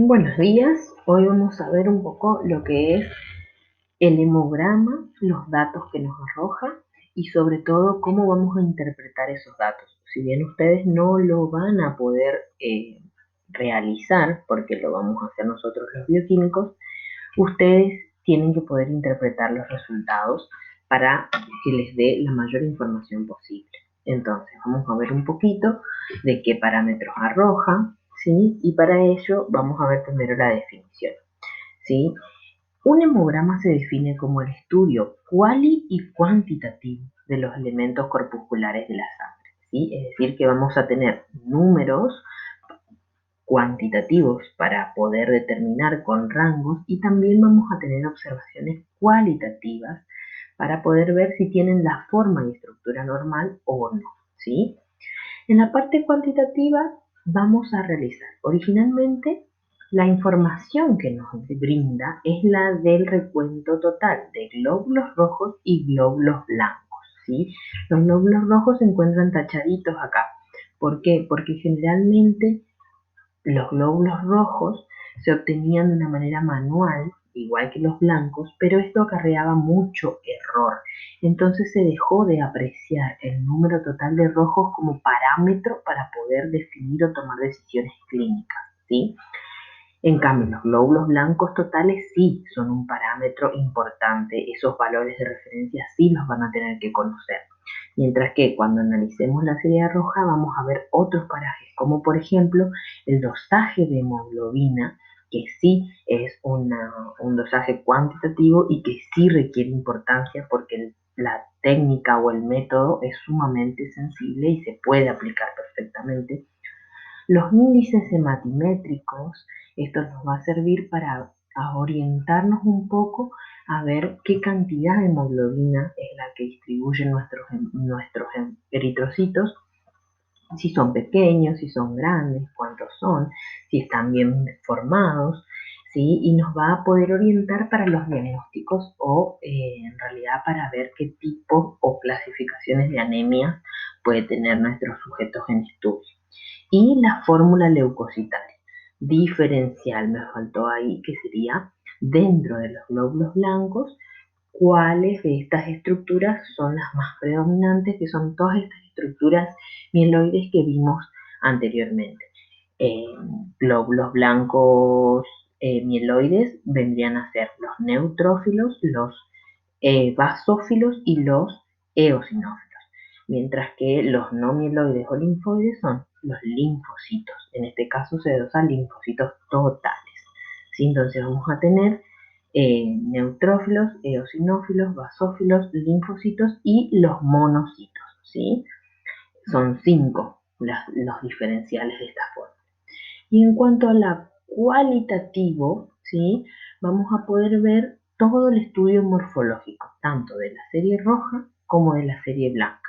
Buenos días, hoy vamos a ver un poco lo que es el hemograma, los datos que nos arroja y sobre todo cómo vamos a interpretar esos datos. Si bien ustedes no lo van a poder realizar, porque lo vamos a hacer nosotros los bioquímicos, ustedes tienen que poder interpretar los resultados para que les dé la mayor información posible. Entonces, vamos a ver un poquito de qué parámetros arroja, ¿sí? Y para ello vamos a ver primero la definición, ¿sí? Un hemograma se define como el estudio cuali y cuantitativo de los elementos corpusculares de la sangre, ¿sí? Es decir, que vamos a tener números cuantitativos para poder determinar con rangos y también vamos a tener observaciones cualitativas para poder ver si tienen la forma y estructura normal o no, ¿sí? En la parte cuantitativa vamos a realizar originalmente la información que nos brinda es la del recuento total de glóbulos rojos y glóbulos blancos, ¿sí? Los glóbulos rojos se encuentran tachaditos acá. ¿Por qué? Porque generalmente los glóbulos rojos se obtenían de una manera manual, igual que los blancos, pero esto acarreaba mucho error. Entonces se dejó de apreciar el número total de rojos como parámetro para poder definir o tomar decisiones clínicas, ¿sí? En cambio, los glóbulos blancos totales sí son un parámetro importante, esos valores de referencia sí los van a tener que conocer. Mientras que cuando analicemos la serie roja vamos a ver otros parajes, como por ejemplo el dosaje de hemoglobina, que sí es un dosaje cuantitativo y que sí requiere importancia porque la técnica o el método es sumamente sensible y se puede aplicar perfectamente. Los índices hematimétricos, esto nos va a servir para orientarnos un poco a ver qué cantidad de hemoglobina es la que distribuyen nuestros eritrocitos, si son pequeños, si son grandes, cuántos son, si están bien formados, ¿sí? Y nos va a poder orientar para los diagnósticos o en realidad para ver qué tipo o clasificaciones de anemia puede tener nuestros sujetos en estudio. Y la fórmula leucocitaria diferencial, me faltó ahí, que sería dentro de los glóbulos blancos, cuáles de estas estructuras son las más predominantes, que son todas estas estructuras mieloides que vimos anteriormente. Eh, Glóbulos blancos mieloides vendrían a ser los neutrófilos, los basófilos y los eosinófilos, mientras que los no mieloides o linfoides son los linfocitos. En este caso se dosan linfocitos totales, ¿sí? Entonces vamos a tener neutrófilos, eosinófilos, basófilos, linfocitos y los monocitos, ¿sí? Son 5 los diferenciales de esta forma. Y en cuanto a la cualitativo, ¿sí? Vamos a poder ver todo el estudio morfológico, tanto de la serie roja como de la serie blanca.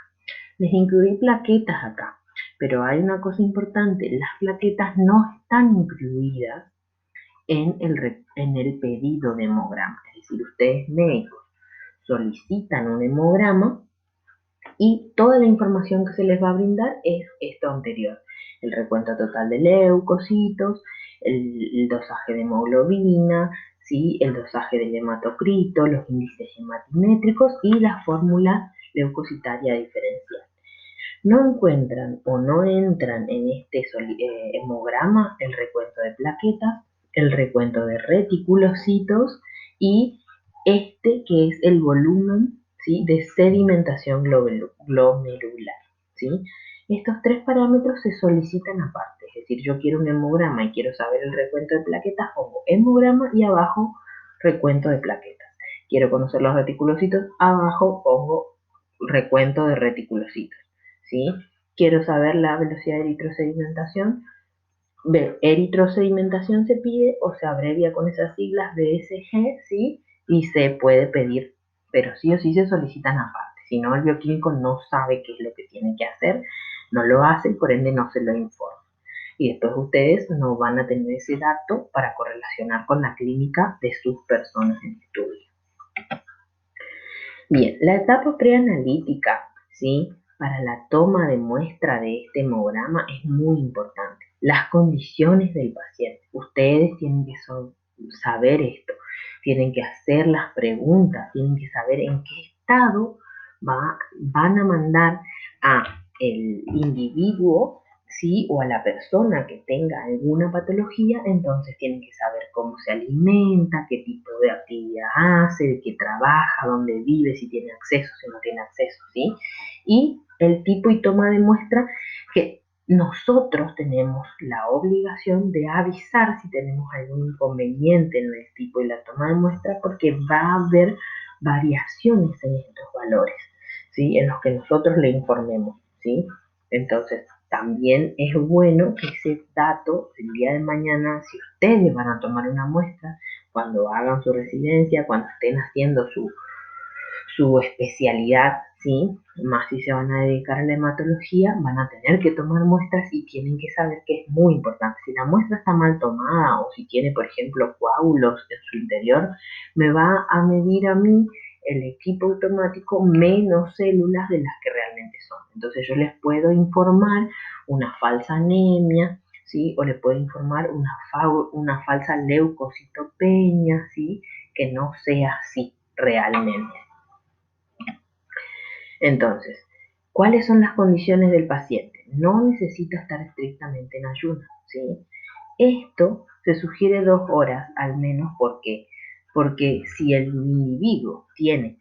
Les incluí plaquetas acá, pero hay una cosa importante, las plaquetas no están incluidas en el pedido de hemograma. Es decir, ustedes médicos solicitan un hemograma y toda la información que se les va a brindar es esto anterior. El recuento total de leucocitos, el dosaje de hemoglobina, ¿sí? El dosaje del hematocrito, los índices hematimétricos y la fórmula leucocitaria diferencial. No encuentran o no entran en este hemograma el recuento de plaquetas, el recuento de reticulocitos y este que es el volumen, ¿sí? De sedimentación glomerular, ¿sí? Estos tres parámetros se solicitan aparte, es decir, yo quiero un hemograma y quiero saber el recuento de plaquetas, pongo hemograma y abajo recuento de plaquetas. Quiero conocer los reticulocitos, abajo pongo recuento de reticulocitos, ¿sí? Quiero saber la velocidad de eritrosedimentación. Eritrosedimentación se pide o se abrevia con esas siglas BSG, ¿sí? Y se puede pedir, pero sí o sí se solicitan aparte. Si no, el bioquímico no sabe qué es lo que tiene que hacer, no lo hace y por ende no se lo informa. Y después ustedes no van a tener ese dato para correlacionar con la clínica de sus personas en estudio. Bien, la etapa preanalítica, ¿sí? Para la toma de muestra de este hemograma es muy importante. las condiciones del paciente. Ustedes tienen que saber esto, tienen que hacer las preguntas, tienen que saber en qué estado van a mandar a el individuo, ¿sí? O a la persona que tenga alguna patología. Entonces tienen que saber cómo se alimenta, qué tipo de actividad hace, de qué trabaja, dónde vive, si tiene acceso, si no tiene acceso, ¿sí? Y el tipo y toma de muestra, que nosotros tenemos la obligación de avisar si tenemos algún inconveniente en el tipo y la toma de muestra, porque va a haber variaciones en estos valores, ¿sí? En los que nosotros le informemos, ¿sí? Entonces, también es bueno que ese dato, el día de mañana, si ustedes van a tomar una muestra, cuando hagan su residencia, cuando estén haciendo su especialidad, ¿sí? Más si se van a dedicar a la hematología, van a tener que tomar muestras y tienen que saber que es muy importante. Si la muestra está mal tomada o si tiene, por ejemplo, coágulos en su interior, me va a medir a mí el equipo automático menos células de las que realmente son. Entonces yo les puedo informar una falsa anemia, ¿sí? O les puedo informar una falsa leucocitopenia, ¿sí? Que no sea así realmente. Entonces, ¿cuáles son las condiciones del paciente? No necesita estar estrictamente en ayuno, ¿sí? Esto se sugiere 2 horas al menos. ¿Por qué? Porque si el individuo tiene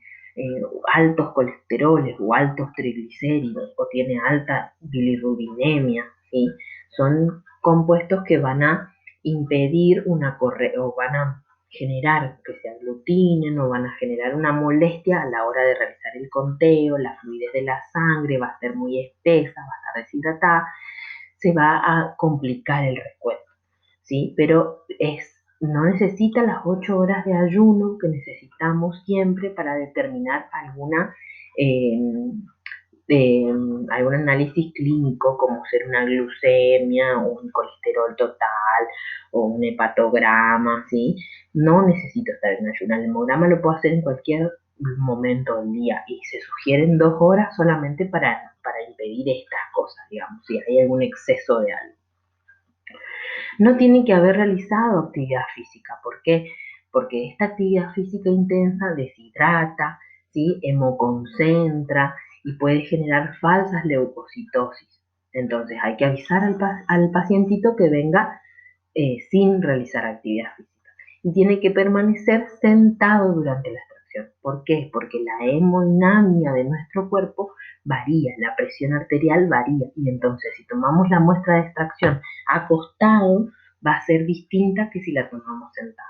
altos colesteroles o altos triglicéridos o tiene alta bilirrubinemia, ¿sí? Son compuestos que van a impedir o van a generar que se aglutinen o van a generar una molestia a la hora de realizar el conteo. La fluidez de la sangre va a ser muy espesa, va a estar deshidratada, se va a complicar el recuento, ¿sí? Pero no necesita las 8 horas de ayuno que necesitamos siempre para determinar eh, algún análisis clínico, como ser una glucemia o un colesterol total o un hepatograma, ¿sí? No necesito estar en ayuno. El hemograma lo puedo hacer en cualquier momento del día y se sugieren 2 horas solamente para impedir estas cosas, digamos, si hay algún exceso de algo. No tiene que haber realizado actividad física. ¿Por qué? Porque esta actividad física intensa deshidrata, ¿sí? Hemoconcentra y puede generar falsas leucocitosis. Entonces hay que avisar al pacientito que venga sin realizar actividad física. Y tiene que permanecer sentado durante la extracción. ¿Por qué? Porque la hemodinamia de nuestro cuerpo varía, la presión arterial varía. Y entonces si tomamos la muestra de extracción acostado, va a ser distinta que si la tomamos sentada.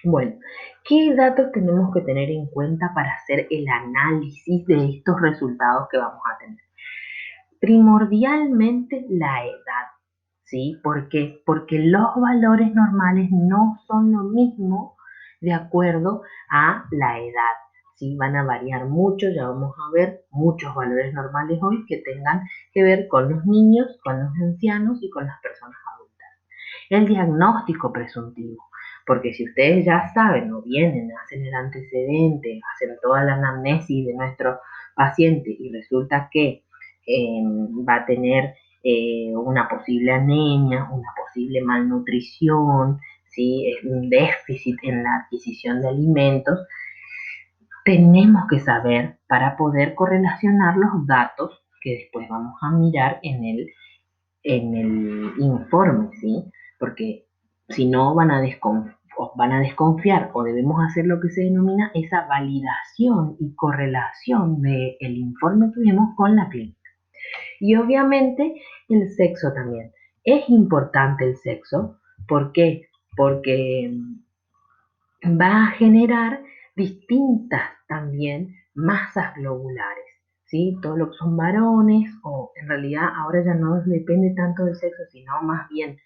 Bueno, ¿qué datos tenemos que tener en cuenta para hacer el análisis de estos resultados que vamos a tener? Primordialmente la edad, ¿sí? ¿Por qué? Porque los valores normales no son lo mismo de acuerdo a la edad, ¿sí? Van a variar mucho. Ya vamos a ver muchos valores normales hoy que tengan que ver con los niños, con los ancianos y con las personas adultas. El diagnóstico presuntivo, porque si ustedes ya saben o vienen, hacen el antecedente, hacen toda la anamnesis de nuestro paciente y resulta que va a tener una posible anemia, una posible malnutrición, ¿sí? Un déficit en la adquisición de alimentos, tenemos que saber para poder correlacionar los datos que después vamos a mirar en el informe, ¿sí? Porque si no van a desconfiar o debemos hacer lo que se denomina esa validación y correlación del informe que vemos con la clínica. Y obviamente el sexo también. Es importante el sexo. ¿Por qué? Porque va a generar distintas también masas globulares, ¿sí? Todo lo que son varones, o en realidad ahora ya no depende tanto del sexo, sino más bien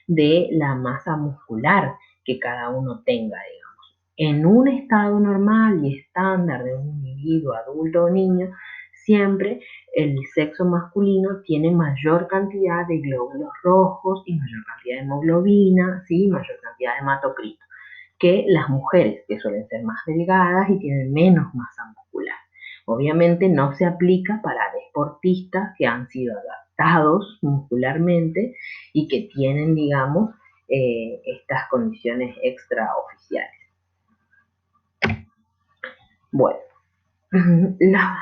de la masa muscular que cada uno tenga, digamos. En un estado normal y estándar de un individuo, adulto o niño, siempre el sexo masculino tiene mayor cantidad de glóbulos rojos y mayor cantidad de hemoglobina, ¿sí? Mayor cantidad de hematocrito que las mujeres, que suelen ser más delgadas y tienen menos masa muscular. Obviamente no se aplica para deportistas que han sido dotados muscularmente y que tienen, digamos, estas condiciones extraoficiales. Bueno, las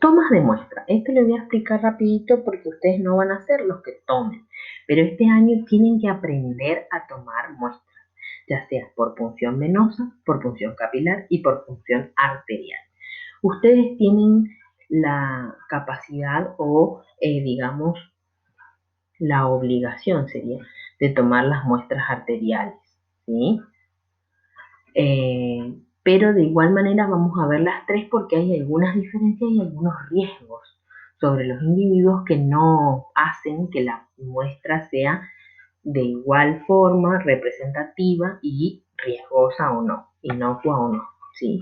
tomas de muestra. Esto lo voy a explicar rapidito porque ustedes no van a ser los que tomen, pero este año tienen que aprender a tomar muestras, ya sea por punción venosa, por punción capilar y por punción arterial. Ustedes tienen la capacidad o, digamos, la obligación sería de tomar las muestras arteriales, ¿sí? Pero de igual manera vamos a ver las tres porque hay algunas diferencias y algunos riesgos sobre los individuos que no hacen que la muestra sea de igual forma representativa y riesgosa o no, inocua o no, ¿sí?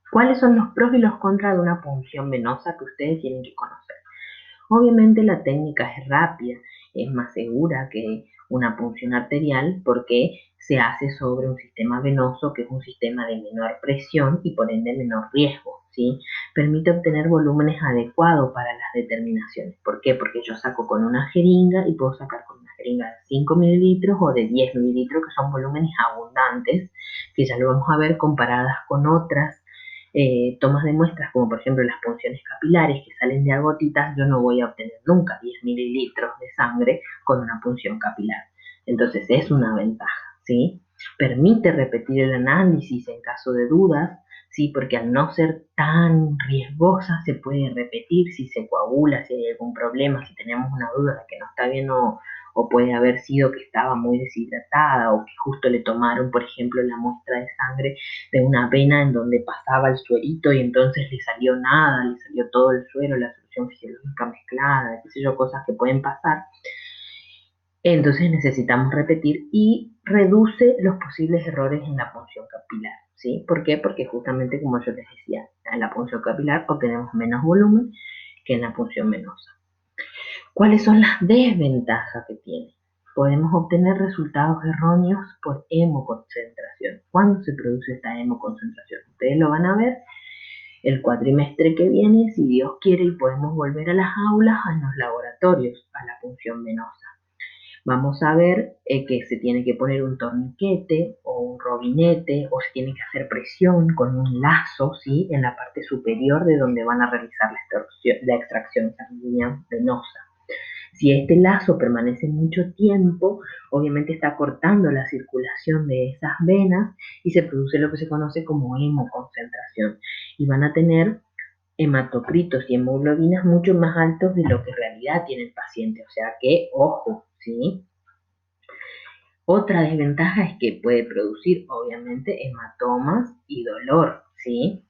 ¿Cuáles son los pros y los contras de una punción venosa que ustedes tienen que conocer? Obviamente la técnica es rápida, es más segura que una punción arterial porque se hace sobre un sistema venoso que es un sistema de menor presión y por ende menor riesgo, ¿sí? Permite obtener volúmenes adecuados para las determinaciones. ¿Por qué? Porque yo saco con una jeringa y puedo sacar con una jeringa de 5 mililitros o de 10 mililitros, que son volúmenes abundantes, que ya lo vamos a ver comparadas con otras tomas de muestras, como por ejemplo las punciones capilares que salen de a gotitas. Yo no voy a obtener nunca 10 mililitros de sangre con una punción capilar. Entonces es una ventaja, ¿sí? Permite repetir el análisis en caso de dudas, ¿sí? Porque al no ser tan riesgosa se puede repetir si se coagula, si hay algún problema, si tenemos una duda de que no está bien o puede haber sido que estaba muy deshidratada o que justo le tomaron, por ejemplo, la muestra de sangre de una vena en donde pasaba el suerito y entonces le salió nada, le salió todo el suero, la solución fisiológica mezclada, qué sé yo, cosas que pueden pasar. Entonces necesitamos repetir y reduce los posibles errores en la punción capilar, ¿sí? ¿Por qué? Porque justamente como yo les decía, en la punción capilar obtenemos menos volumen que en la punción venosa. ¿Cuáles son las desventajas que tiene? Podemos obtener resultados erróneos por hemoconcentración. ¿Cuándo se produce esta hemoconcentración? Ustedes lo van a ver el cuatrimestre que viene, si Dios quiere, y podemos volver a las aulas, a los laboratorios, a la punción venosa. Vamos a ver que se tiene que poner un torniquete o un robinete o se tiene que hacer presión con un lazo, ¿sí? En la parte superior de donde van a realizar la extracción sanguínea venosa. Si este lazo permanece mucho tiempo, obviamente está cortando la circulación de esas venas y se produce lo que se conoce como hemoconcentración. Y van a tener hematocritos y hemoglobinas mucho más altos de lo que en realidad tiene el paciente. O sea que, ojo, ¿sí? Otra desventaja es que puede producir, obviamente, hematomas y dolor, ¿sí?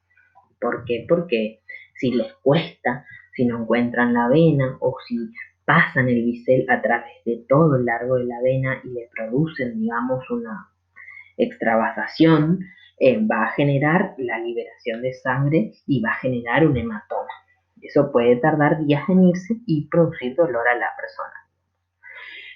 ¿Por qué? Porque si les cuesta, si no encuentran la vena o si pasan el bisel a través de todo el largo de la vena y le producen, digamos, una extravasación, va a generar la liberación de sangre y va a generar un hematoma. Eso puede tardar días en irse y producir dolor a la persona.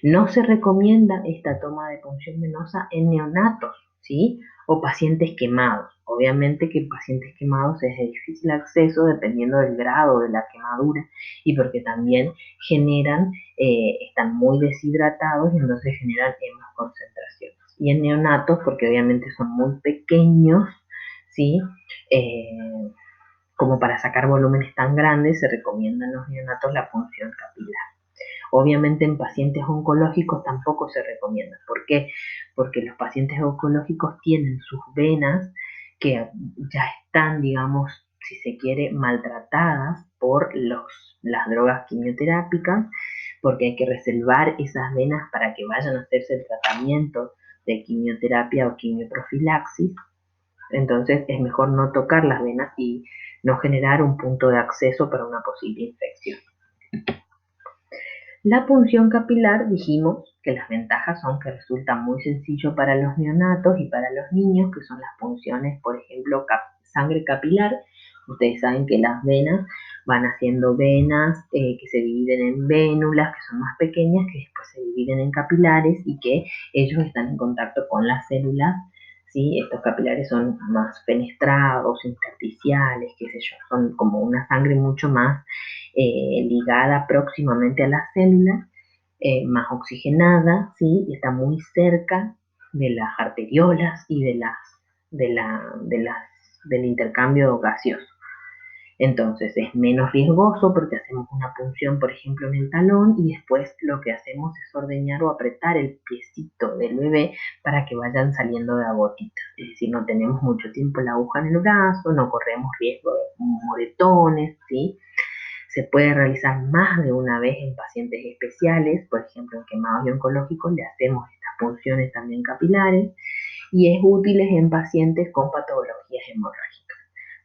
No se recomienda esta toma de punción venosa en neonatos, ¿sí? O pacientes quemados. Obviamente que en pacientes quemados es de difícil acceso dependiendo del grado de la quemadura y porque también generan, están muy deshidratados y entonces generan hemosconcentraciones. Y en neonatos, porque obviamente son muy pequeños, ¿sí? Como para sacar volúmenes tan grandes, se recomienda en los neonatos la punción capilar. Obviamente en pacientes oncológicos tampoco se recomienda. ¿Por qué? Porque los pacientes oncológicos tienen sus venas que ya están, digamos, si se quiere, maltratadas por las drogas quimioterápicas, porque hay que reservar esas venas para que vayan a hacerse el tratamiento de quimioterapia o quimioprofilaxis. Entonces es mejor no tocar las venas y no generar un punto de acceso para una posible infección. La punción capilar, dijimos que las ventajas son que resulta muy sencillo para los neonatos y para los niños, que son las punciones, por ejemplo, sangre capilar. Ustedes saben que las venas van haciendo venas que se dividen en vénulas, que son más pequeñas, que después se dividen en capilares y que ellos están en contacto con las células, ¿sí? Estos capilares son más fenestrados, intersticiales, qué sé yo, son como una sangre mucho más ligada próximamente a las células, más oxigenada, ¿sí? Y está muy cerca de las arteriolas y del intercambio gaseoso. Entonces es menos riesgoso porque hacemos una punción, por ejemplo, en el talón y después lo que hacemos es ordeñar o apretar el piecito del bebé para que vayan saliendo de a gotitas. Es decir, no tenemos mucho tiempo la aguja en el brazo, no corremos riesgo de moretones, ¿sí? Se puede realizar más de una vez en pacientes especiales, por ejemplo, en quemados y oncológicos le hacemos estas punciones también capilares y es útil en pacientes con patologías hemorrágicas.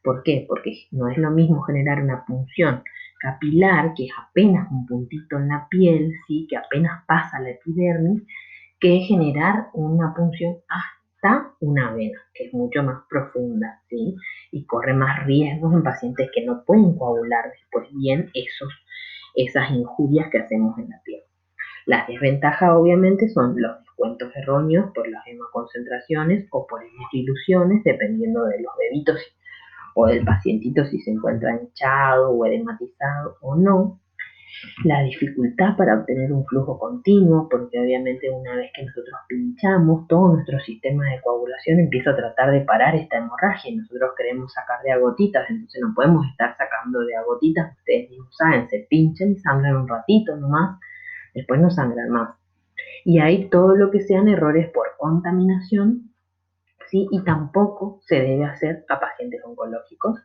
¿Por qué? Porque no es lo mismo generar una punción capilar, que es apenas un puntito en la piel, ¿sí? Que apenas pasa la epidermis, que generar una punción hasta una vena, que es mucho más profunda, ¿sí? Y corre más riesgos en pacientes que no pueden coagular después bien esas injurias que hacemos en la piel. Las desventajas obviamente son los descuentos erróneos por las hemoconcentraciones o por hemodiluciones, dependiendo de los bebitos o del pacientito si se encuentra hinchado o edematizado o no. La dificultad para obtener un flujo continuo, porque obviamente una vez que nosotros pinchamos, todo nuestro sistema de coagulación empieza a tratar de parar esta hemorragia y nosotros queremos sacar de a gotitas, entonces no podemos estar sacando de a gotitas, ustedes mismos saben, se pinchan y sangran un ratito nomás, después no sangran más. Y hay todo lo que sean errores por contaminación, ¿sí? Y tampoco se debe hacer a pacientes oncológicos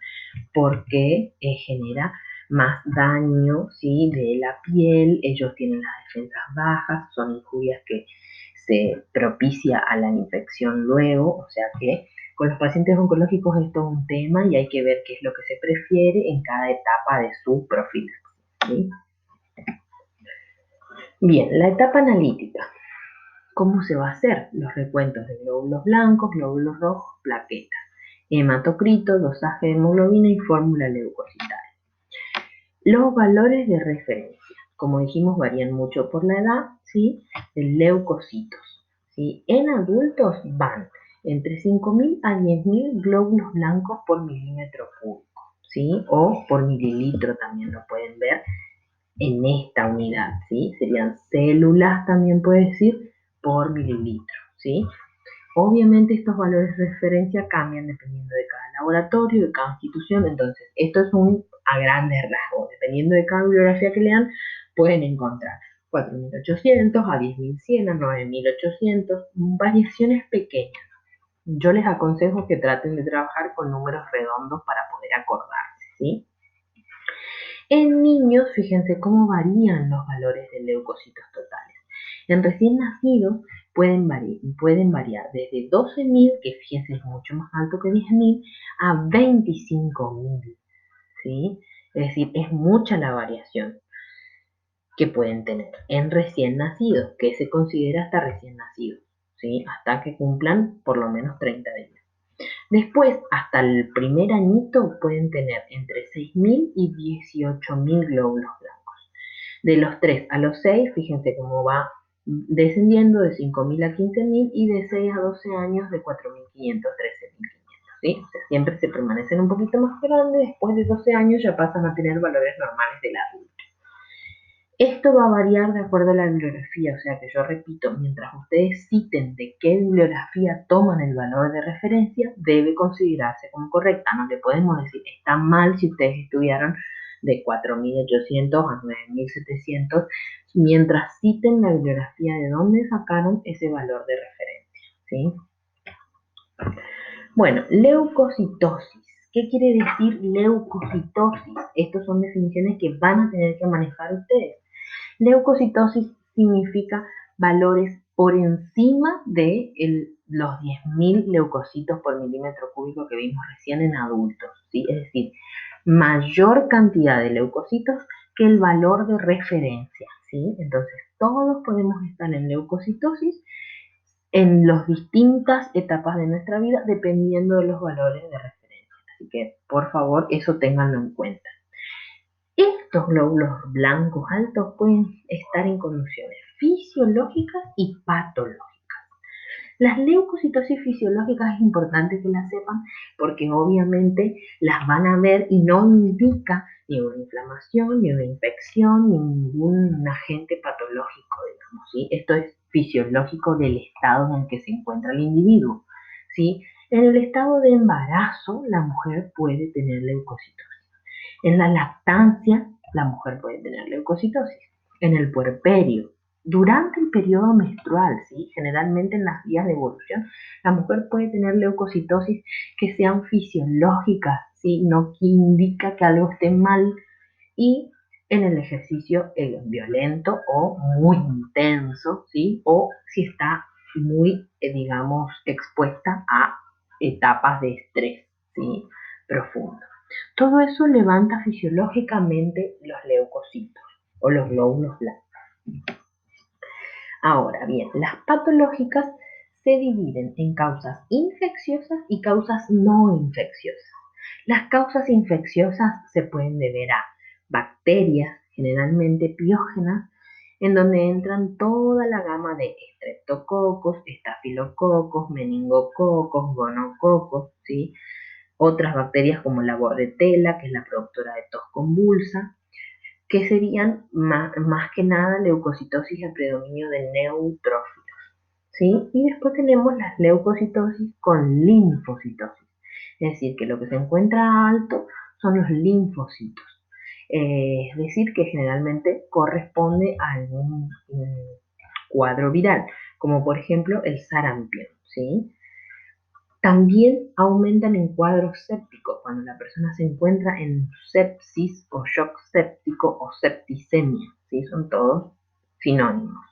porque genera más daño, ¿sí? De la piel, ellos tienen las defensas bajas, son injurias que se propicia a la infección luego, o sea que con los pacientes oncológicos es todo un tema y hay que ver qué es lo que se prefiere en cada etapa de su profilaxis, ¿sí? Bien, la etapa analítica. ¿Cómo se va a hacer? Los recuentos de glóbulos blancos, glóbulos rojos, plaquetas, hematocrito, dosaje de hemoglobina y fórmula leucocitaria. Los valores de referencia, como dijimos, varían mucho por la edad, ¿sí? De leucocitos, ¿sí? En adultos van entre 5.000 a 10.000 glóbulos blancos por milímetro cúbico, ¿sí? O por mililitro también lo pueden ver en esta unidad, ¿sí? Serían células, también puede decir, por mililitro, ¿sí? Obviamente estos valores de referencia cambian dependiendo de cada laboratorio, de cada institución, entonces esto es a grandes rasgos, dependiendo de cada bibliografía que lean, pueden encontrar 4.800 a 10.100 a 9.800, variaciones pequeñas. Yo les aconsejo que traten de trabajar con números redondos para poder acordarse, ¿sí? En niños, fíjense cómo varían los valores de leucocitos totales. En recién nacidos pueden variar desde 12.000, que fíjense es mucho más alto que 10.000, a 25.000, ¿sí? Es decir, es mucha la variación que pueden tener en recién nacidos, que se considera hasta recién nacido, ¿sí? Hasta que cumplan por lo menos 30 días. Después, hasta el primer añito pueden tener entre 6.000 y 18.000 glóbulos blancos. De los 3 a los 6, fíjense cómo va descendiendo de 5.000 a 15.000 y de 6 a 12 años de 4.500 a 13.500. ¿Sí? O sea, siempre se permanecen un poquito más grandes, después de 12 años ya pasan a tener valores normales del adulto. Esto va a variar de acuerdo a la bibliografía, o sea que yo repito, mientras ustedes citen de qué bibliografía toman el valor de referencia, debe considerarse como correcta. No le podemos decir, está mal si ustedes estudiaron de 4.800 a 9.700, mientras citen la bibliografía de dónde sacaron ese valor de referencia, ¿sí? Bueno, leucocitosis. ¿Qué quiere decir leucocitosis? Estas son definiciones que van a tener que manejar ustedes. Leucocitosis significa valores por encima de los 10.000 leucocitos por milímetro cúbico que vimos recién en adultos, ¿sí? Es decir, mayor cantidad de leucocitos que el valor de referencia, ¿sí? Entonces, todos podemos estar en leucocitosis en las distintas etapas de nuestra vida dependiendo de los valores de referencia. Así que, por favor, eso ténganlo en cuenta. Estos glóbulos blancos altos pueden estar en condiciones fisiológicas y patológicas. Las leucocitosis fisiológicas es importante que las sepan porque obviamente las van a ver y no indica ni una inflamación, ni una infección, ni ningún agente patológico, digamos, ¿sí? Esto es fisiológico del estado en el que se encuentra el individuo, ¿sí? En el estado de embarazo, la mujer puede tener leucocitosis. En la lactancia, la mujer puede tener leucocitosis. En el puerperio, durante el periodo menstrual, ¿sí? Generalmente en las vías de evolución, la mujer puede tener leucocitosis que sean fisiológicas, ¿sí? No que indica que algo esté mal. Y en el ejercicio violento o muy intenso, ¿sí? O si está muy, digamos, expuesta a etapas de estrés, ¿sí? Profundo. Todo eso levanta fisiológicamente los leucocitos o los glóbulos blancos. Ahora bien, las patológicas se dividen en causas infecciosas y causas no infecciosas. Las causas infecciosas se pueden deber a bacterias, generalmente piógenas, en donde entran toda la gama de estreptococos, estafilococos, meningococos, gonococos, ¿sí? Otras bacterias como la bordetela, que es la productora de tos convulsa, que serían más que nada leucocitosis a predominio de neutrófilos, ¿sí? Y después tenemos las leucocitosis con linfocitosis, es decir, que lo que se encuentra alto son los linfocitos, es decir, que generalmente corresponde a algún cuadro viral, como por ejemplo el sarampión, ¿sí? También aumentan en cuadros sépticos, cuando la persona se encuentra en sepsis o shock séptico o septicemia, ¿sí? Son todos sinónimos.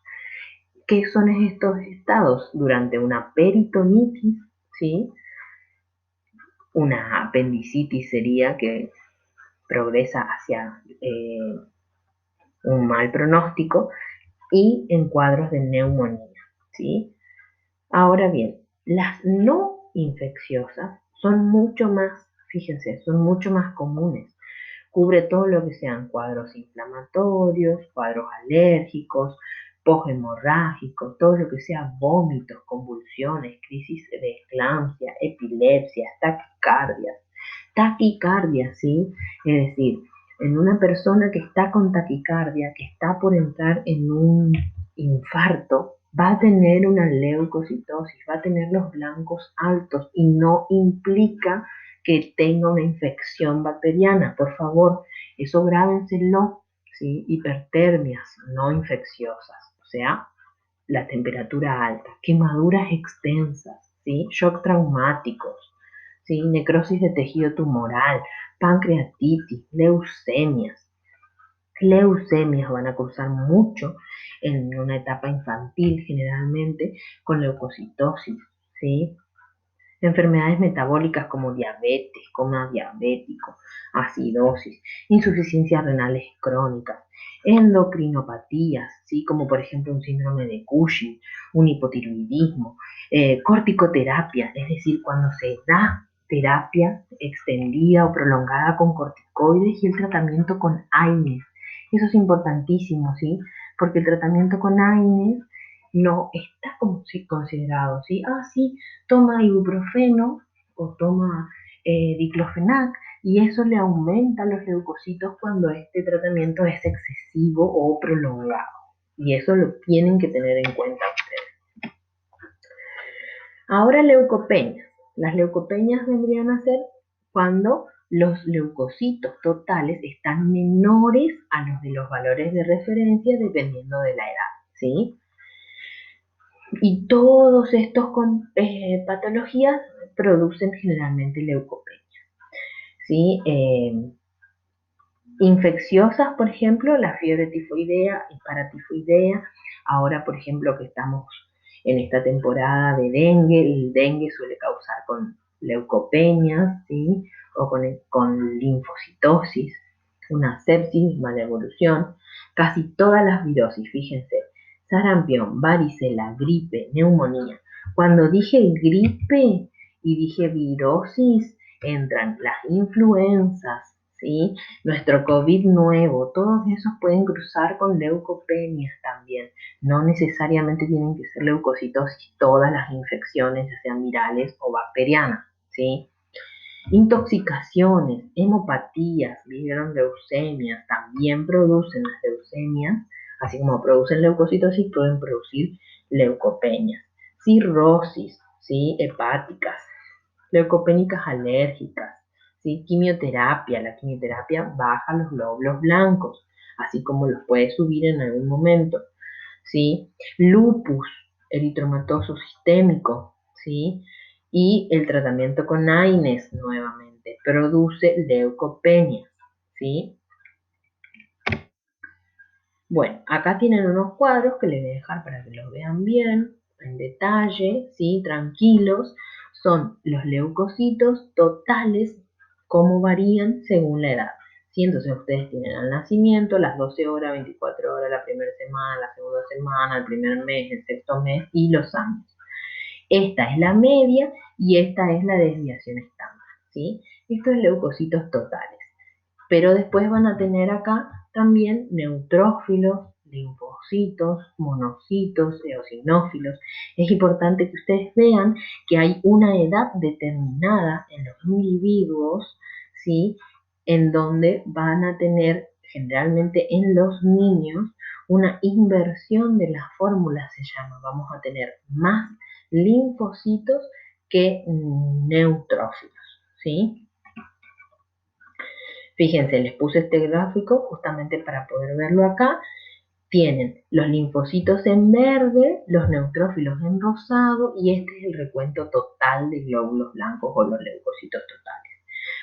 ¿Qué son estos estados? Durante una peritonitis, ¿sí? Una apendicitis sería que progresa hacia un mal pronóstico y en cuadros de neumonía, ¿sí? Ahora bien, las no infecciosas son mucho más, fíjense, son mucho más comunes. Cubre todo lo que sean cuadros inflamatorios, cuadros alérgicos, poshemorrágicos, todo lo que sea vómitos, convulsiones, crisis de eclampsia, epilepsias, taquicardias. Taquicardia, ¿sí? Es decir, en una persona que está con taquicardia, que está por entrar en un infarto, va a tener una leucocitosis, va a tener los blancos altos y no implica que tenga una infección bacteriana. Por favor, eso grábenselo, ¿sí? Hipertermias no infecciosas, o sea, la temperatura alta, quemaduras extensas, ¿sí? Shock traumáticos, ¿sí? Necrosis de tejido tumoral, pancreatitis, leucemias. Leucemias van a cursar mucho en una etapa infantil, generalmente con leucocitosis, ¿sí? Enfermedades metabólicas como diabetes, coma diabético, acidosis, insuficiencias renales crónicas, endocrinopatías, ¿sí? Como por ejemplo un síndrome de Cushing, un hipotiroidismo, corticoterapia, es decir, cuando se da terapia extendida o prolongada con corticoides y el tratamiento con AINES. Eso es importantísimo, ¿sí? Porque el tratamiento con AINES no está como si considerado, ¿sí? Ah, sí, toma ibuprofeno o toma diclofenac y eso le aumenta los leucocitos cuando este tratamiento es excesivo o prolongado. Y eso lo tienen que tener en cuenta ustedes. Ahora leucopenias. Las leucopenias vendrían a ser cuando los leucocitos totales están menores a los de los valores de referencia dependiendo de la edad, ¿sí? Y todos estos patologías producen generalmente leucopenia, ¿sí? Infecciosas, por ejemplo, la fiebre tifoidea y paratifoidea. Ahora, por ejemplo, que estamos en esta temporada de dengue, el dengue suele causar con leucopenia, ¿sí? O con linfocitosis, una sepsis, mala evolución. Casi todas las virosis, fíjense, sarampión, varicela, gripe, neumonía. Cuando dije gripe y dije virosis, entran las influenzas, ¿sí? Nuestro COVID nuevo, todos esos pueden cruzar con leucopenias también. No necesariamente tienen que ser leucocitosis todas las infecciones, ya sean virales o bacterianas, ¿sí? Intoxicaciones, hemopatías, vieron leucemias, también producen las leucemias, así como producen leucocitosis, pueden producir leucopenias. Cirrosis, ¿sí? Hepáticas, leucopénicas alérgicas, ¿sí? Quimioterapia, la quimioterapia baja los glóbulos blancos, así como los puede subir en algún momento, ¿sí? Lupus eritematoso sistémico, ¿sí? Y el tratamiento con AINES nuevamente produce leucopenia, ¿sí? Bueno, acá tienen unos cuadros que les voy a dejar para que los vean bien, en detalle, ¿sí? Tranquilos. Son los leucocitos totales, cómo varían según la edad. ¿Sí? Entonces ustedes tienen al nacimiento, las 12 horas, 24 horas, la primera semana, la segunda semana, el primer mes, el sexto mes y los años. Esta es la media y esta es la desviación estándar, ¿sí? Estos leucocitos totales. Pero después van a tener acá también neutrófilos, linfocitos, monocitos, eosinófilos. Es importante que ustedes vean que hay una edad determinada en los individuos, ¿sí? En donde van a tener, generalmente en los niños, una inversión de la fórmula, se llama. Vamos a tener más linfocitos que neutrófilos, ¿sí? Fíjense, les puse este gráfico justamente para poder verlo acá. Tienen los linfocitos en verde, los neutrófilos en rosado y este es el recuento total de glóbulos blancos o los leucocitos totales.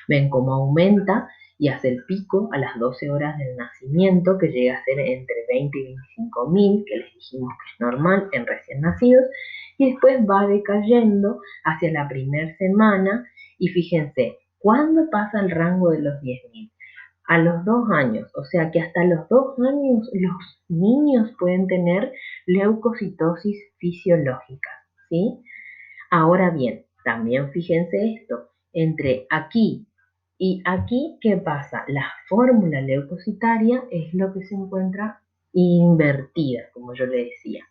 Ven cómo aumenta y hace el pico a las 12 horas del nacimiento, que llega a ser entre 20 y 25 mil, que les dijimos que es normal en recién nacidos, y después va decayendo hacia la primera semana y fíjense, ¿cuándo pasa el rango de los 10.000? A los 2 años, o sea que hasta los 2 años los niños pueden tener leucocitosis fisiológica, ¿sí? Ahora bien, también fíjense esto, entre aquí y aquí, ¿qué pasa? La fórmula leucocitaria es lo que se encuentra invertida, como yo le decía.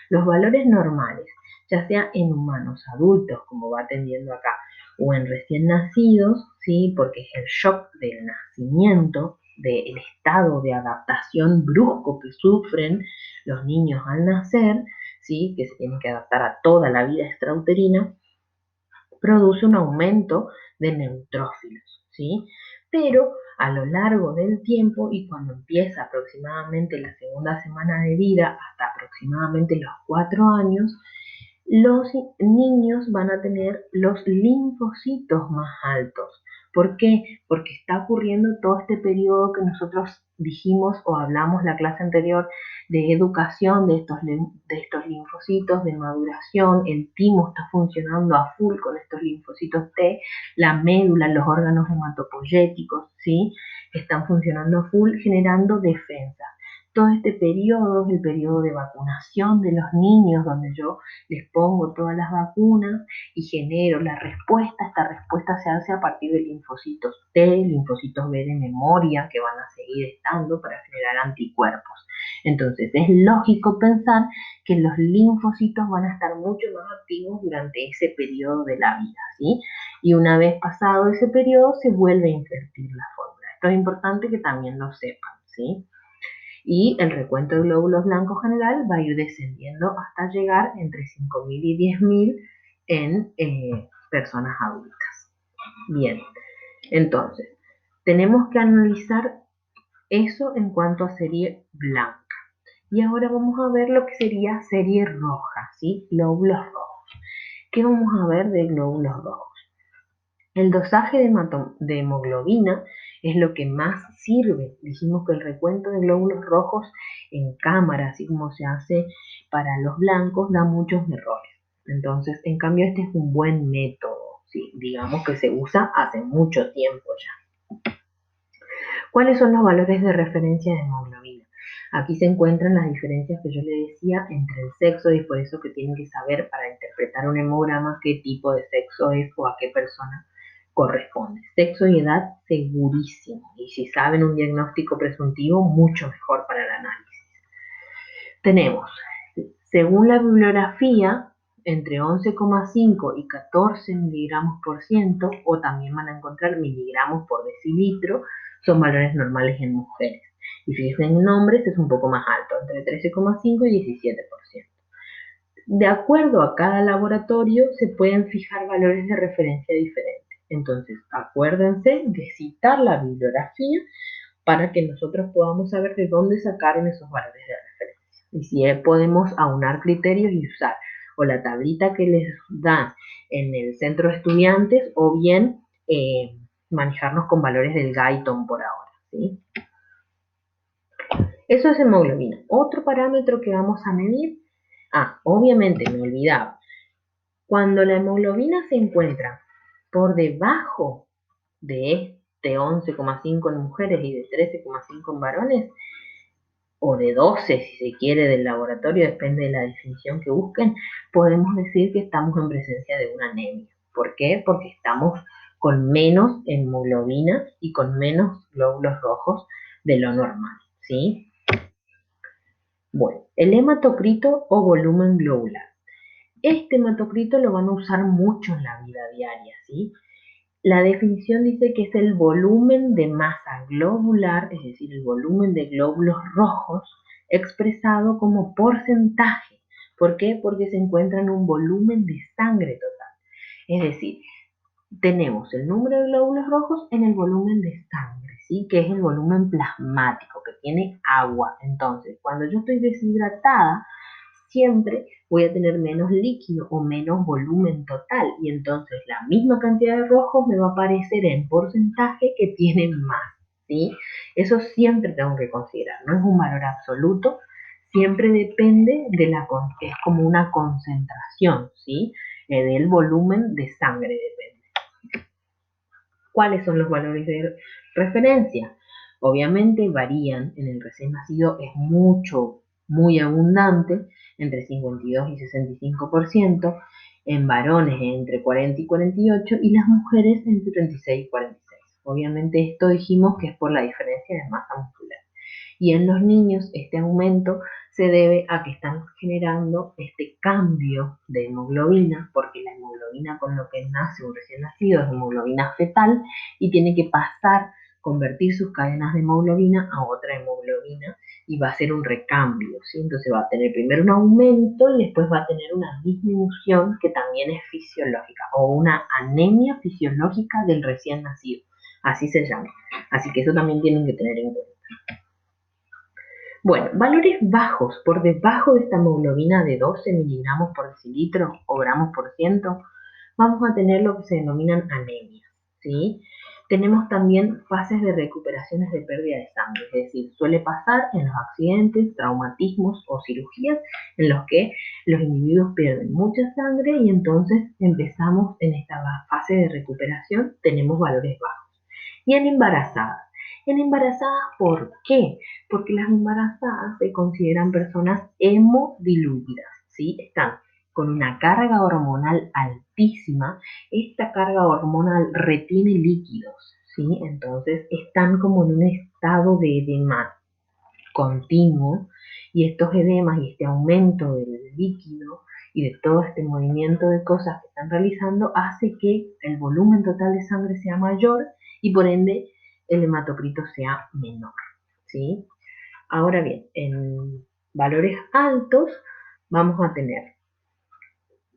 Los valores normales, ya sea en humanos adultos, como va atendiendo acá, o en recién nacidos, ¿sí? Porque es el shock del nacimiento, del estado de adaptación brusco que sufren los niños al nacer, ¿sí? Que se tienen que adaptar a toda la vida extrauterina, produce un aumento de neutrófilos, ¿sí? Pero a lo largo del tiempo y cuando empieza aproximadamente la segunda semana de vida hasta aproximadamente los 4 años, los niños van a tener los linfocitos más altos. ¿Por qué? Porque está ocurriendo todo este periodo que nosotros dijimos o hablamos la clase anterior de educación de estos linfocitos, de maduración. El timo está funcionando a full con estos linfocitos T, la médula, los órganos hematopoyéticos, ¿sí? Están funcionando a full generando defensa. Todo este periodo es el periodo de vacunación de los niños, donde yo les pongo todas las vacunas y genero la respuesta. Esta respuesta se hace a partir de linfocitos T, linfocitos B de memoria, que van a seguir estando para generar anticuerpos. Entonces es lógico pensar que los linfocitos van a estar mucho más activos durante ese periodo de la vida, ¿sí? Y una vez pasado ese periodo se vuelve a invertir la fórmula. Esto es importante que también lo sepan, ¿sí? Y el recuento de glóbulos blancos general va a ir descendiendo hasta llegar entre 5.000 y 10.000 en personas adultas. Bien, entonces, tenemos que analizar eso en cuanto a serie blanca. Y ahora vamos a ver lo que sería serie roja, ¿sí? Glóbulos rojos. ¿Qué vamos a ver de glóbulos rojos? El dosaje de hemoglobina es lo que más sirve. Dijimos que el recuento de glóbulos rojos en cámara, así como se hace para los blancos, da muchos errores. Entonces, en cambio, este es un buen método, ¿sí? Digamos que se usa hace mucho tiempo ya. ¿Cuáles son los valores de referencia de hemoglobina? Aquí se encuentran las diferencias que yo le decía entre el sexo y por eso que tienen que saber para interpretar un hemograma qué tipo de sexo es o a qué persona corresponde. Sexo y edad, segurísimo. Y si saben un diagnóstico presuntivo, mucho mejor para el análisis. Tenemos, según la bibliografía, entre 11,5 y 14 miligramos por ciento, o también van a encontrar miligramos por decilitro, son valores normales en mujeres. Y fíjense, en hombres es un poco más alto, entre 13,5 y 17%. De acuerdo a cada laboratorio se pueden fijar valores de referencia diferentes. Entonces, acuérdense de citar la bibliografía para que nosotros podamos saber de dónde sacaron esos valores de referencia. Y si podemos aunar criterios y usar o la tablita que les dan en el centro de estudiantes o bien manejarnos con valores del Guyton por ahora, ¿sí? Eso es hemoglobina. Otro parámetro que vamos a medir, obviamente me olvidaba, cuando la hemoglobina se encuentra por debajo de este 11,5 en mujeres y de 13,5 en varones, o de 12 si se quiere del laboratorio, depende de la definición que busquen, podemos decir que estamos en presencia de una anemia. ¿Por qué? Porque estamos con menos hemoglobina y con menos glóbulos rojos de lo normal, ¿sí? Bueno, el hematocrito o volumen globular. Este hematocrito lo van a usar mucho en la vida diaria, ¿sí? La definición dice que es el volumen de masa globular, es decir, el volumen de glóbulos rojos, expresado como porcentaje. ¿Por qué? Porque se encuentra en un volumen de sangre total. Es decir, tenemos el número de glóbulos rojos en el volumen de sangre, ¿sí? Que es el volumen plasmático, que tiene agua. Entonces, cuando yo estoy deshidratada, siempre voy a tener menos líquido o menos volumen total y entonces la misma cantidad de rojos me va a aparecer en porcentaje que tienen más, ¿sí? Eso siempre tengo que considerar, no es un valor absoluto, siempre depende de es como una concentración, ¿sí? Del volumen de sangre depende. ¿Cuáles son los valores de referencia? Obviamente varían, en el recién nacido es muy abundante, entre 52 y 65%, en varones entre 40 y 48 y las mujeres entre 36 y 46. Obviamente esto dijimos que es por la diferencia de masa muscular. Y en los niños este aumento se debe a que están generando este cambio de hemoglobina, porque la hemoglobina con lo que nace un recién nacido es hemoglobina fetal y tiene que pasar, convertir sus cadenas de hemoglobina a otra hemoglobina y va a ser un recambio, ¿sí? Entonces va a tener primero un aumento y después va a tener una disminución que también es fisiológica o una anemia fisiológica del recién nacido, así se llama. Así que eso también tienen que tener en cuenta. Bueno, valores bajos, por debajo de esta hemoglobina de 12 miligramos por decilitro o gramos por ciento, vamos a tener lo que se denominan anemias, ¿sí? Tenemos también fases de recuperaciones de pérdida de sangre, es decir, suele pasar en los accidentes, traumatismos o cirugías en los que los individuos pierden mucha sangre y entonces empezamos en esta fase de recuperación, tenemos valores bajos. Y en embarazadas. En embarazadas, ¿por qué? Porque las embarazadas se consideran personas hemodiluidas, ¿sí? Están con una carga hormonal altísima, esta carga hormonal retiene líquidos, ¿sí? Entonces están como en un estado de edema continuo y estos edemas y este aumento del líquido y de todo este movimiento de cosas que están realizando hace que el volumen total de sangre sea mayor y por ende el hematocrito sea menor, ¿sí? Ahora bien, en valores altos vamos a tener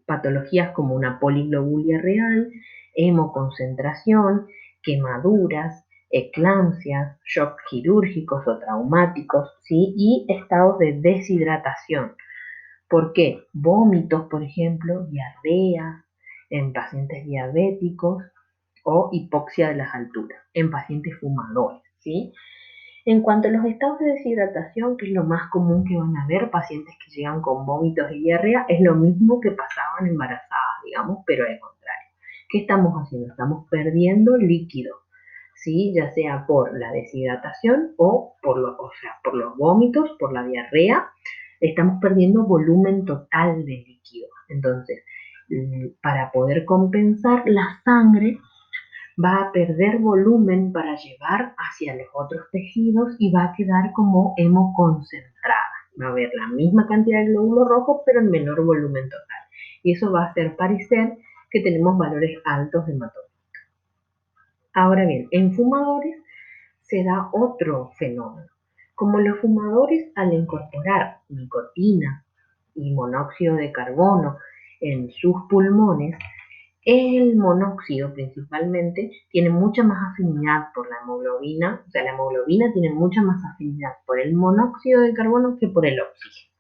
patologías como una poliglobulia real, hemoconcentración, quemaduras, eclampsias, shock quirúrgicos o traumáticos, ¿sí? Y estados de deshidratación. ¿Por qué? Vómitos, por ejemplo, diarrea en pacientes diabéticos o hipoxia de las alturas en pacientes fumadores, ¿sí? En cuanto a los estados de deshidratación, que es lo más común que van a ver, pacientes que llegan con vómitos y diarrea, es lo mismo que pasaban embarazadas, digamos, pero al contrario. ¿Qué estamos haciendo? Estamos perdiendo líquido, ¿sí? Ya sea por la deshidratación o por los vómitos, por la diarrea, estamos perdiendo volumen total de líquido. Entonces, para poder compensar la sangre, va a perder volumen para llevar hacia los otros tejidos y va a quedar como hemoconcentrada. Va a haber la misma cantidad de glóbulos rojos, pero en menor volumen total. Y eso va a hacer parecer que tenemos valores altos de hematocrit. Ahora bien, en fumadores se da otro fenómeno. Como los fumadores, al incorporar nicotina y monóxido de carbono en sus pulmones, el monóxido principalmente tiene mucha más afinidad por la hemoglobina, o sea, la hemoglobina tiene mucha más afinidad por el monóxido de carbono que por el oxígeno.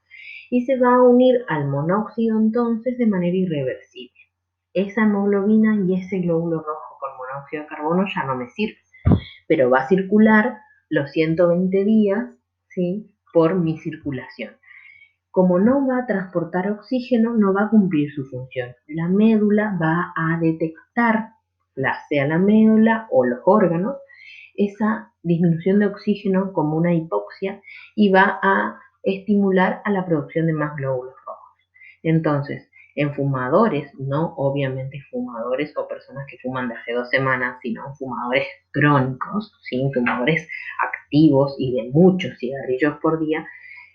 Y se va a unir al monóxido entonces de manera irreversible. Esa hemoglobina y ese glóbulo rojo con monóxido de carbono ya no me sirve, pero va a circular los 120 días, ¿sí?, por mi circulación. Como no va a transportar oxígeno, no va a cumplir su función. La médula va a detectar, sea la médula o los órganos, esa disminución de oxígeno como una hipoxia y va a estimular a la producción de más glóbulos rojos. Entonces, en fumadores, no obviamente fumadores o personas que fuman de hace 2 semanas, sino fumadores crónicos, ¿sí?, fumadores activos y de muchos cigarrillos por día,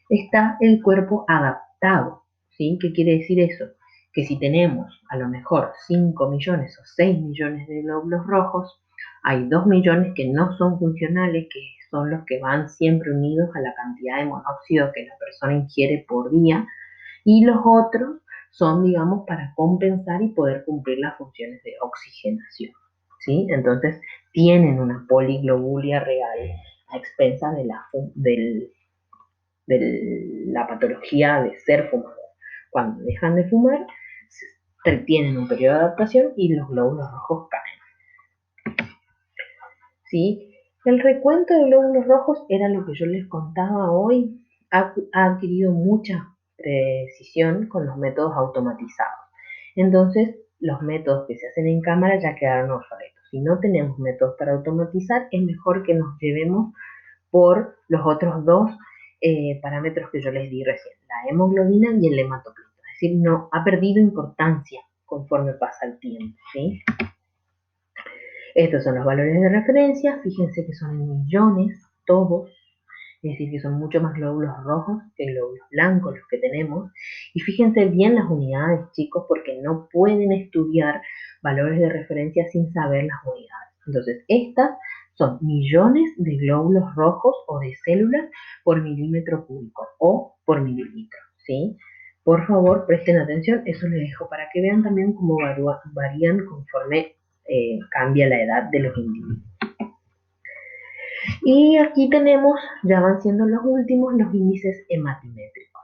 está el cuerpo adaptado, ¿sí? ¿Qué quiere decir eso? Que si tenemos a lo mejor 5 millones o 6 millones de glóbulos rojos, hay 2 millones que no son funcionales, que son los que van siempre unidos a la cantidad de monóxido que la persona ingiere por día, y los otros son, digamos, para compensar y poder cumplir las funciones de oxigenación, ¿sí? Entonces, tienen una poliglobulia real a expensas de la patología de ser fumador. Cuando dejan de fumar, tienen un periodo de adaptación y los glóbulos rojos caen, ¿sí? El recuento de glóbulos rojos era lo que yo les contaba hoy. Ha adquirido mucha precisión con los métodos automatizados. Entonces, los métodos que se hacen en cámara ya quedaron obsoletos. Si no tenemos métodos para automatizar, es mejor que nos llevemos por los otros dos parámetros que yo les di recién, la hemoglobina y el hematocrito. Es decir, no ha perdido importancia conforme pasa el tiempo, ¿sí? Estos son los valores de referencia. Fíjense que son en millones todos, es decir, que son mucho más glóbulos rojos que glóbulos blancos los que tenemos. Y fíjense bien las unidades, chicos, porque no pueden estudiar valores de referencia sin saber las unidades. Entonces, estas son millones de glóbulos rojos o de células por milímetro cúbico o por mililitro, ¿sí? Por favor, presten atención, eso les dejo para que vean también cómo varían conforme cambia la edad de los individuos. Y aquí tenemos, ya van siendo los últimos, los índices hematimétricos,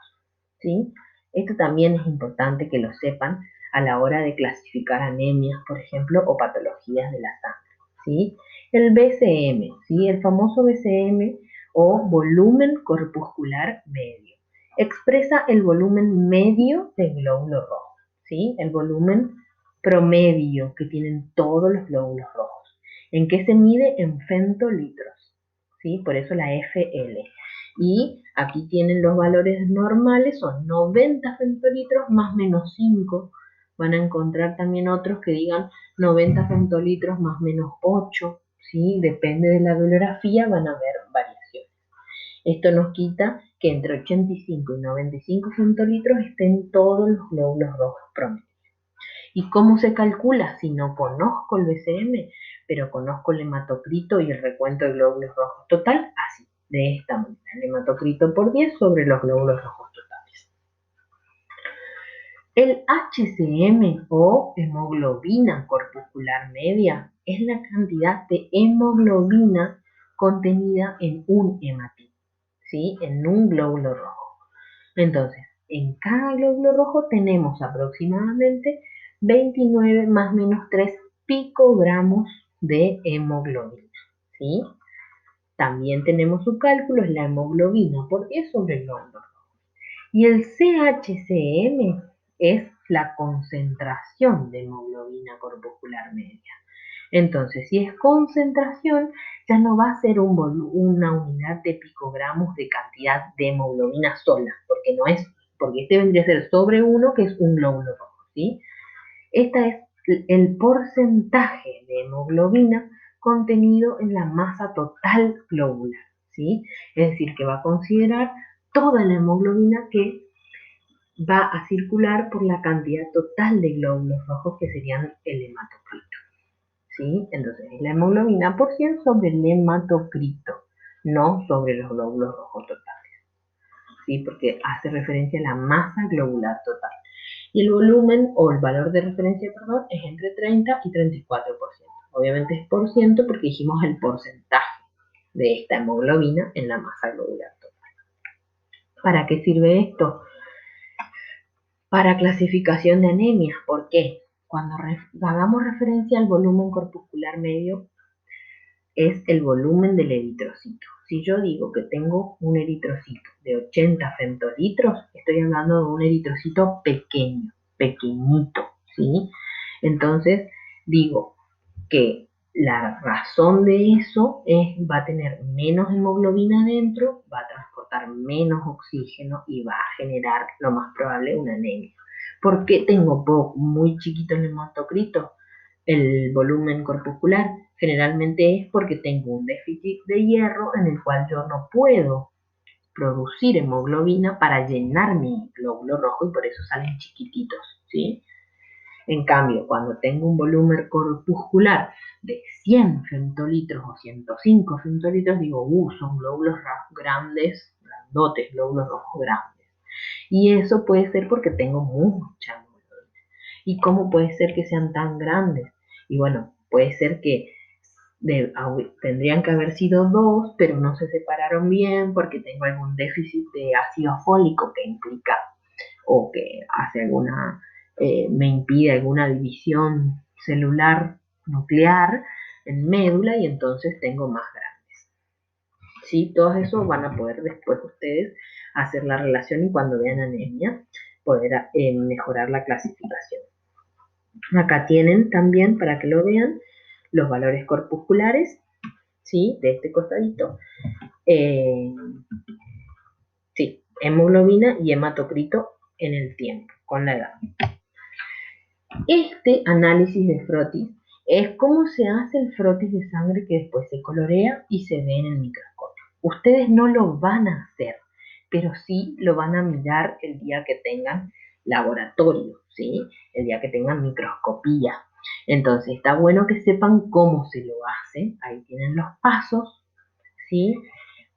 ¿sí? Esto también es importante que lo sepan a la hora de clasificar anemias, por ejemplo, o patologías de la sangre, ¿sí? El BCM, ¿sí? El famoso BCM o volumen corpuscular medio. Expresa el volumen medio del glóbulo rojo, ¿sí? El volumen promedio que tienen todos los glóbulos rojos. ¿En qué se mide? En femtolitros, ¿sí? Por eso la FL. Y aquí tienen los valores normales, son 90 femtolitros más menos 5. Van a encontrar también otros que digan 90 femtolitros más menos 8, ¿sí? Depende de la bibliografía, van a haber variaciones. Esto nos quita que entre 85 y 95 femtolitros estén todos los glóbulos rojos promedio. ¿Y cómo se calcula? Si no conozco el BCM, pero conozco el hematocrito y el recuento de glóbulos rojos total, así, de esta manera, el hematocrito por 10 sobre los glóbulos rojos totales. El HCM o hemoglobina corpuscular media es la cantidad de hemoglobina contenida en un hematito, ¿sí? En un glóbulo rojo. Entonces, en cada glóbulo rojo tenemos aproximadamente 29 más menos 3 picogramos de hemoglobina, ¿sí? También tenemos su cálculo, es la hemoglobina por 10 sobre el glóbulo rojo. Y el CHCM es la concentración de hemoglobina corpuscular media. Entonces, si es concentración, ya no va a ser una unidad de picogramos de cantidad de hemoglobina sola, porque no es, porque este vendría a ser sobre 1, que es un glóbulo rojo, ¿sí? Esta es el porcentaje de hemoglobina contenido en la masa total globular, ¿sí? Es decir, que va a considerar toda la hemoglobina que va a circular por la cantidad total de glóbulos rojos que serían el hematocrito, ¿sí? Entonces, es la hemoglobina por 100 sobre el hematocrito, no sobre los glóbulos rojos totales, ¿sí? Porque hace referencia a la masa globular total. Y el volumen o el valor de referencia, perdón, es entre 30 y 34%. Obviamente es por ciento porque dijimos el porcentaje de esta hemoglobina en la masa globular total. ¿Para qué sirve esto? Para clasificación de anemia. ¿Por qué? Cuando hagamos referencia al volumen corpuscular medio, es el volumen del eritrocito. Si yo digo que tengo un eritrocito de 80 femtolitros, estoy hablando de un eritrocito pequeño, pequeñito, ¿sí? Entonces, digo que la razón de eso va a tener menos hemoglobina dentro, va a transportar menos oxígeno y va a generar, lo más probable, una anemia. ¿Por qué tengo muy chiquito el hematocrito? El volumen corpuscular generalmente es porque tengo un déficit de hierro en el cual yo no puedo producir hemoglobina para llenar mi glóbulo rojo y por eso salen chiquititos, ¿sí? En cambio, cuando tengo un volumen corpuscular de 100 femtolitros o 105 femtolitros, digo, son glóbulos grandes, grandotes, glóbulos rojos grandes. Y eso puede ser porque tengo mucha hemoglobina. ¿Y cómo puede ser que sean tan grandes? Y bueno, puede ser que tendrían que haber sido dos, pero no se separaron bien porque tengo algún déficit de ácido fólico que implica o que hace me impide alguna división celular nuclear en médula y entonces tengo más grandes. ¿Sí? Todos esos van a poder después ustedes hacer la relación y cuando vean anemia poder mejorar la clasificación. Acá tienen también, para que lo vean, los valores corpusculares, ¿sí? De este costadito. Sí, hemoglobina y hematocrito en el tiempo, con la edad. Este análisis de frotis es cómo se hace el frotis de sangre que después se colorea y se ve en el microscopio. Ustedes no lo van a hacer, pero sí lo van a mirar el día que tengan laboratorio, ¿sí? El día que tengan microscopía. Entonces está bueno que sepan cómo se lo hace. Ahí tienen los pasos, ¿sí?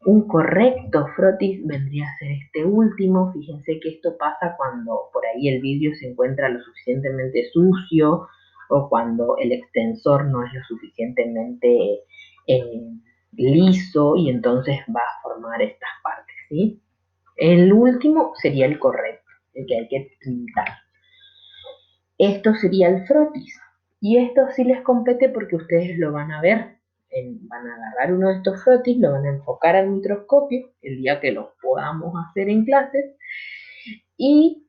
Un correcto frotis vendría a ser este último. Fíjense que esto pasa cuando por ahí el vidrio se encuentra lo suficientemente sucio o cuando el extensor no es lo suficientemente liso y entonces va a formar estas partes, ¿sí? El último sería el correcto, el que hay que pintar. Esto sería el frotis y esto sí les compete porque ustedes lo van a ver. Van a agarrar uno de estos frotis, lo van a enfocar al microscopio el día que los podamos hacer en clases y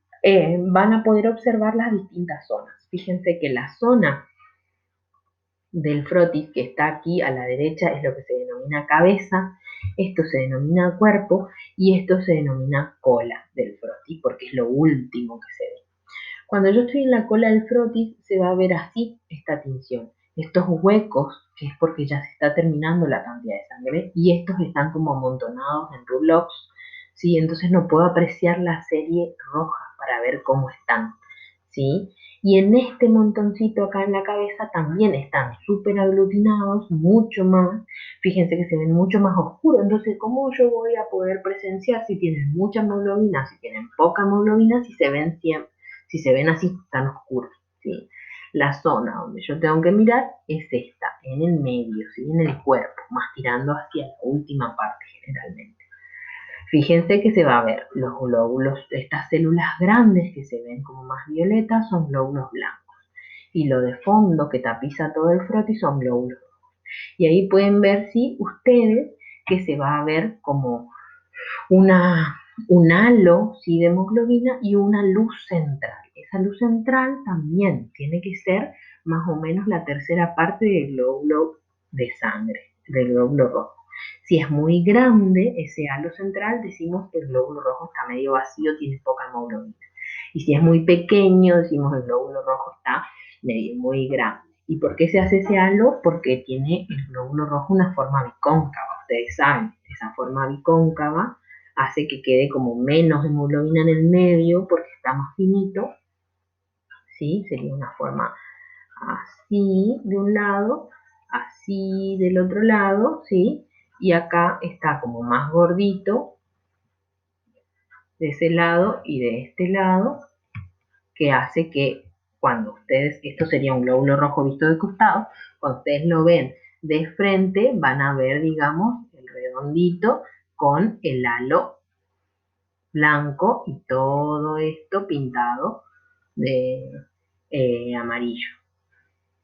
van a poder observar las distintas zonas. Fíjense que la zona del frotis que está aquí a la derecha es lo que se denomina cabeza, esto se denomina cuerpo y esto se denomina cola del frotis porque es lo último que se ve. Cuando yo estoy en la cola del frotis, se va a ver así esta tinción. Estos huecos, que es porque ya se está terminando la cantidad de sangre, y estos están como amontonados en rublox, ¿sí? Entonces no puedo apreciar la serie roja para ver cómo están, ¿sí? Y en este montoncito acá en la cabeza también están súper aglutinados, mucho más. Fíjense que se ven mucho más oscuros. Entonces, ¿cómo yo voy a poder presenciar si tienen mucha hemoglobina, si tienen poca hemoglobina, si se ven así tan oscuros? ¿Sí? La zona donde yo tengo que mirar es esta, en el medio, ¿sí? En el cuerpo, más tirando hacia la última parte generalmente. Fíjense que se va a ver los glóbulos, estas células grandes que se ven como más violetas son glóbulos blancos. Y lo de fondo que tapiza todo el frotis son glóbulos rojos. Y ahí pueden ver, sí, ustedes, que se va a ver como un halo, ¿sí? De hemoglobina y una luz central. Esa luz central también tiene que ser más o menos la tercera parte del glóbulo de sangre, del glóbulo rojo. Si es muy grande ese halo central, decimos que el glóbulo rojo está medio vacío, tiene poca hemoglobina. Y si es muy pequeño, decimos que el glóbulo rojo está muy grande. ¿Y por qué se hace ese halo? Porque tiene el glóbulo rojo una forma bicóncava. Ustedes saben, esa forma bicóncava hace que quede como menos hemoglobina en el medio porque está más finito, ¿sí? Sería una forma así de un lado, así del otro lado, ¿sí? Y acá está como más gordito de ese lado y de este lado, que hace que cuando ustedes, esto sería un glóbulo rojo visto de costado, cuando ustedes lo ven de frente, van a ver, digamos, el redondito con el halo blanco y todo esto pintado de amarillo,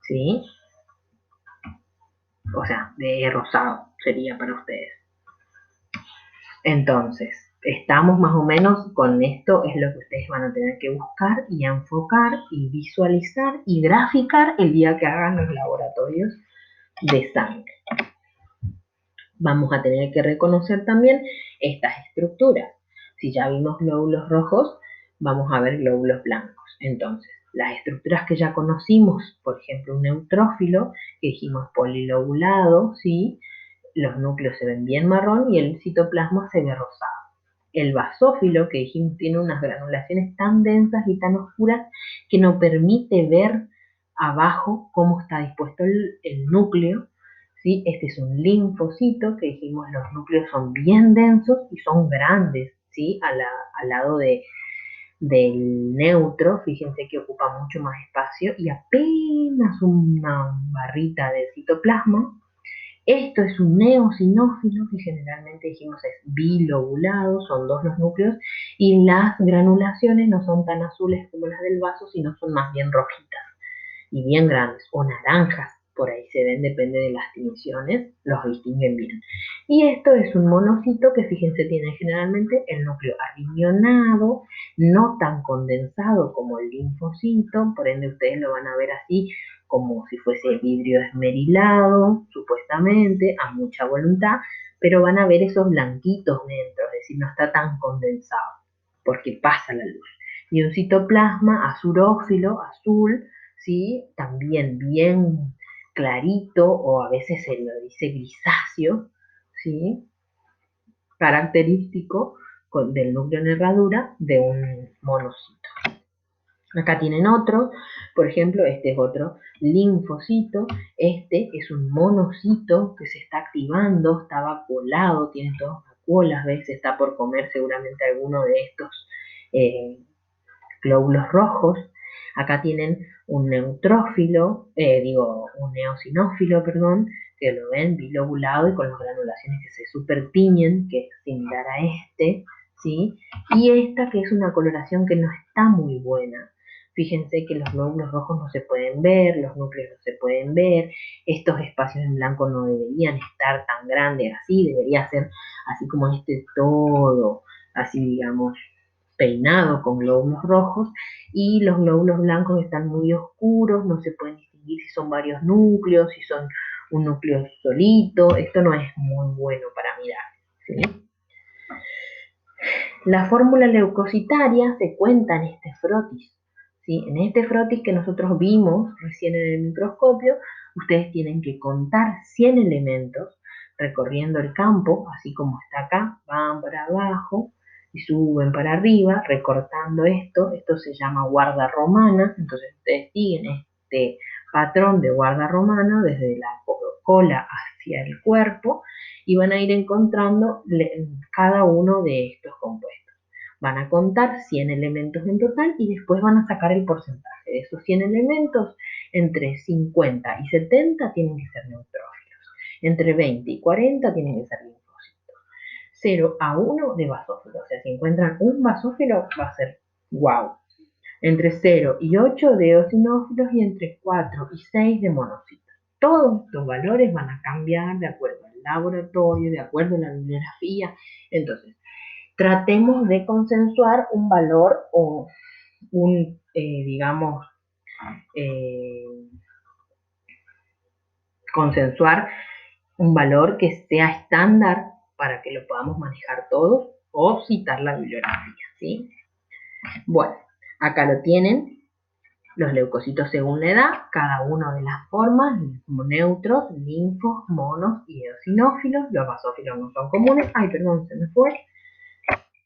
¿sí? O sea, de rosado sería para ustedes. Entonces, estamos más o menos con esto, es lo que ustedes van a tener que buscar y enfocar y visualizar y graficar el día que hagan los laboratorios de sangre. Vamos a tener que reconocer también estas estructuras. Si ya vimos glóbulos rojos, vamos a ver glóbulos blancos. Entonces, las estructuras que ya conocimos, por ejemplo, un neutrófilo, que dijimos polilobulado, ¿sí? Los núcleos se ven bien marrón y el citoplasma se ve rosado. El basófilo, que dijimos, tiene unas granulaciones tan densas y tan oscuras que no permite ver abajo cómo está dispuesto el núcleo, ¿sí? Este es un linfocito, que dijimos los núcleos son bien densos y son grandes, ¿sí? Al lado del neutro, fíjense que ocupa mucho más espacio y apenas una barrita de citoplasma. Esto es un neosinófilo, que generalmente dijimos es bilobulado, son dos los núcleos, y las granulaciones no son tan azules como las del vaso, sino son más bien rojitas y bien grandes, o naranjas, por ahí se ven, depende de las dimensiones, los distinguen bien. Y esto es un monocito que, fíjense, tiene generalmente el núcleo arriñonado, no tan condensado como el linfocito, por ende ustedes lo van a ver así, como si fuese vidrio esmerilado, supuestamente, a mucha voluntad, pero van a ver esos blanquitos dentro, es decir, no está tan condensado, porque pasa la luz. Y un citoplasma azurófilo, azul, ¿sí? También bien clarito, o a veces se lo dice grisáceo, ¿sí? Característico del núcleo en herradura de un monocito. Acá tienen otro, por ejemplo, este es otro linfocito, este es un monocito que se está activando, está vacuolado, tiene todas vacuolas, ¿ves? Está por comer seguramente alguno de estos glóbulos rojos. Acá tienen un neutrófilo, un neosinófilo, perdón, que lo ven bilobulado y con las granulaciones que se supertiñen, que es similar a este, ¿sí? Y esta que es una coloración que no está muy buena. Fíjense que los glóbulos rojos no se pueden ver, los núcleos no se pueden ver, estos espacios en blanco no deberían estar tan grandes así, debería ser así como este todo, así digamos, peinado con glóbulos rojos, y los glóbulos blancos están muy oscuros, no se pueden distinguir si son varios núcleos, si son un núcleo solito, esto no es muy bueno para mirar, ¿sí? La fórmula leucocitaria se cuenta en este frotis, ¿sí? En este frotis que nosotros vimos recién en el microscopio, ustedes tienen que contar 100 elementos recorriendo el campo, así como está acá, van para abajo y suben para arriba, recortando esto se llama guarda romana, entonces ustedes siguen este patrón de guarda romana desde la cola hacia el cuerpo y van a ir encontrando cada uno de estos compuestos. Van a contar 100 elementos en total y después van a sacar el porcentaje de esos 100 elementos. Entre 50 y 70 tienen que ser neutrófilos. Entre 20 y 40 tienen que ser linfocitos. 0 a 1 de basófilos. O sea, si encuentran un basófilo va a ser wow. Entre 0 y 8 de eosinófilos y entre 4 y 6 de monocitos. Todos los valores van a cambiar de acuerdo al laboratorio, de acuerdo a la bibliografía. Entonces, tratemos de consensuar un valor o digamos, eh, consensuar un valor que sea estándar para que lo podamos manejar todos o citar la bibliografía, ¿sí? Bueno, acá lo tienen. Los leucocitos según la edad, cada una de las formas, como neutros, linfos, monos y eosinófilos. Los basófilos no son comunes. Ay, perdón, se me fue.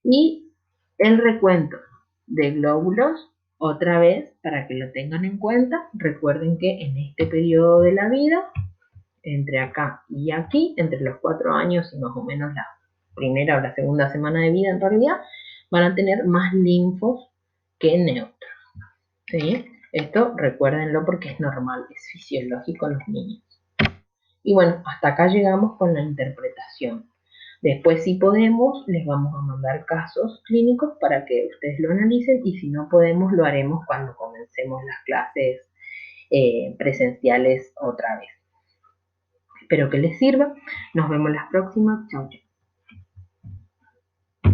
Y el recuento de glóbulos, otra vez, para que lo tengan en cuenta, recuerden que en este periodo de la vida, entre acá y aquí, entre los 4 años y más o menos la primera o la segunda semana de vida en realidad, van a tener más linfos que neutros. ¿Sí? Esto recuérdenlo porque es normal, es fisiológico en los niños. Y bueno, hasta acá llegamos con la interpretación. Después, si podemos, les vamos a mandar casos clínicos para que ustedes lo analicen y si no podemos, lo haremos cuando comencemos las clases presenciales otra vez. Espero que les sirva. Nos vemos la próxima. Chau, chau.